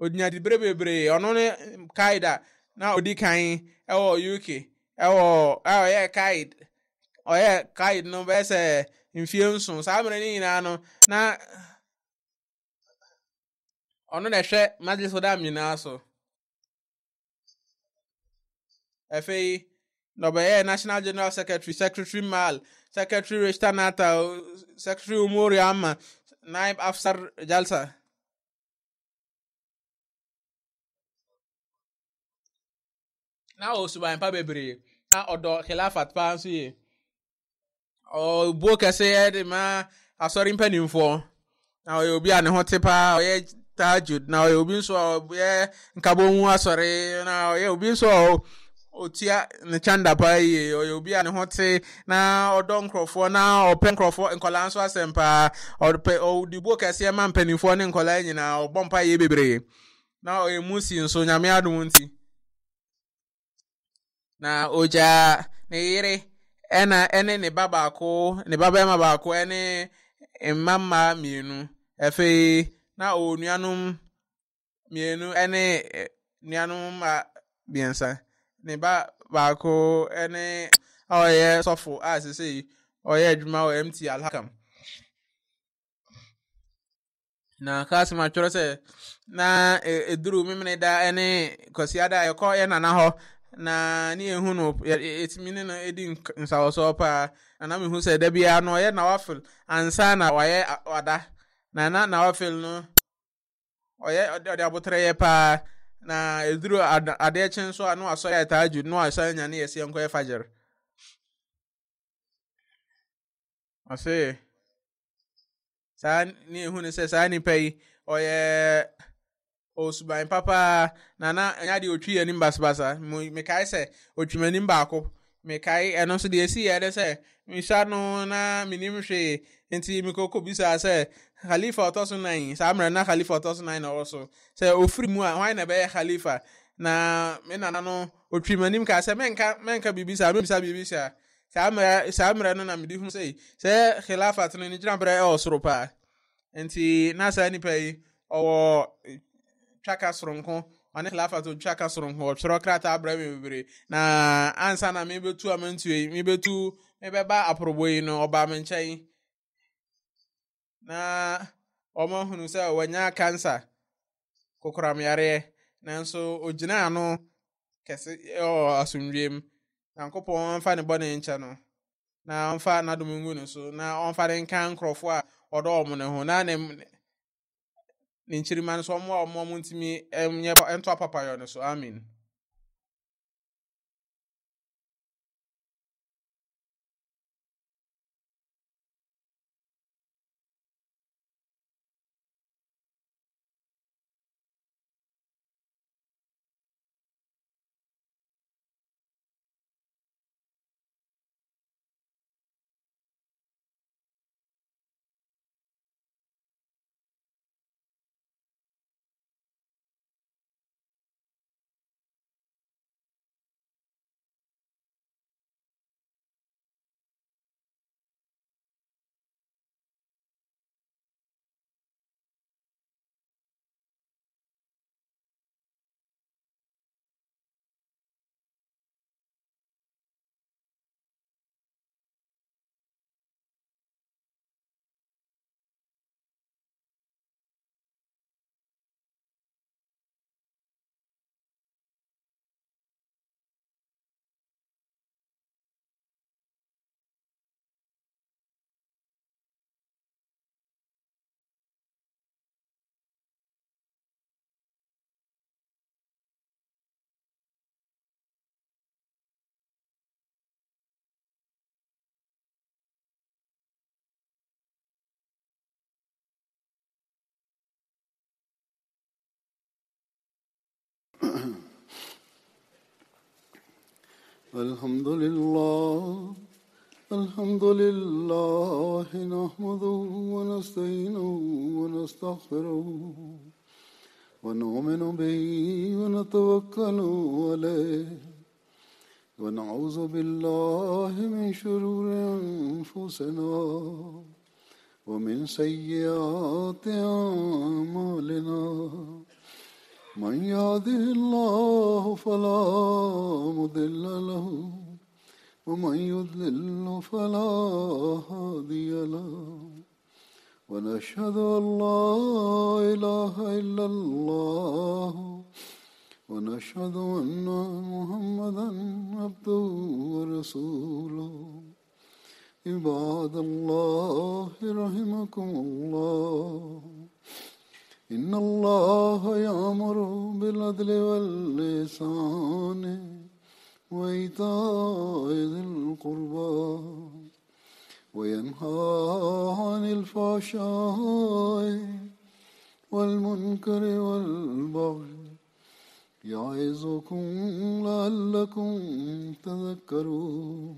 odinya di brebebre ono ne kaida na odi kan ewo UK ewo oye kaid no be se mfie nso samre nyina no na ono na hwe majlis odam nyina so efe no be National General Secretary Mal Secretary Rishta Nata Secretary Umuri Amma Naib Afsar Jalsa na osuban pa bebre na odo khilafat pa nso ye o bo kase de ma asori mpanimfo na obi a ne ho tepa oye tajud na obi nso ye nkabonwu asori na obi nso otia ne chanda pa ye obi a ne ho te na odo nkrofo na open nkrofo nkola nso asempa odibo kase ma mpanimfo ne nkola nyina obompa ye bebre na oyemusi nso nyame adom nti na oja ne yire ene ne baba ema baako ene mama mienu efe na onuanum mienu ene nuanum biensa ne baako ene oye sofo asese oye adwuma o MT Alhakam na kasima choro se na eduru mimene da ene kosiada yeko ye nana ho na ni ehu no etimi ne edi nsawoso pa na me hu se da bia no ye na wafil ansa na waye wada na wafil no oye odi abotre ye pa na eduru ade chen so anu aso ya tajud no aso nya ne yesi enko ye fajer ase sa ni ehu ne se sa ni pay oye osuban papa na nya de otwi anim basbasa me kai se otwi anim baako me kai eno so de esi ye de se me sha no na minim hwe enti me kokko bisa se khalifa otoso 9 sa amra na khalifa otoso 9 na also se ofiri mu a why na be khalifa na me nana no otwi anim ka se menka bibisa me bisa bibisa sa amra no na me di hu se khilafat no ni jira bre e osoro pa enti na sa ni pai owo chaka soronko ane khilafat o chaka soronko choro krata abraham bebre na ansa na me betu amantue me beba aproboyi no oba menchai na omo hunu se wanya cancer kokoram yare nanso ogina ano kese asumdwem nankopon fa ne bone ncha no na onfa na domungu no so na onfa den kan krofo a odo omo ne ho na ne nchiriman so omo ntimi enye ento papa yo no so amen. الحمد لله نحمده ونستعينه ونستغفره ونؤمن به ونتوكل عليه ونعوذ بالله من شرور أنفسنا ومن سيئات أعمالنا من يهده الله فلا مضل له ومن يضلل فلا هادي له ونشهد أن لا إله إلا الله ونشهد أن محمدا عبده ورسوله عباد الله رحمكم الله إن الله يأمر بالعدل والإحسان وإيتاء ذي القربى وينهى عن الفحشاء والمنكر والبغي يعظكم لعلكم تذكرون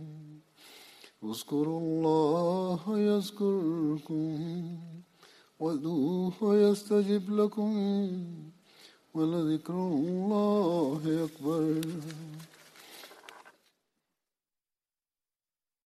اذكروا الله يذكركم وادعوه يستجب لكم ولذكر الله أكبر.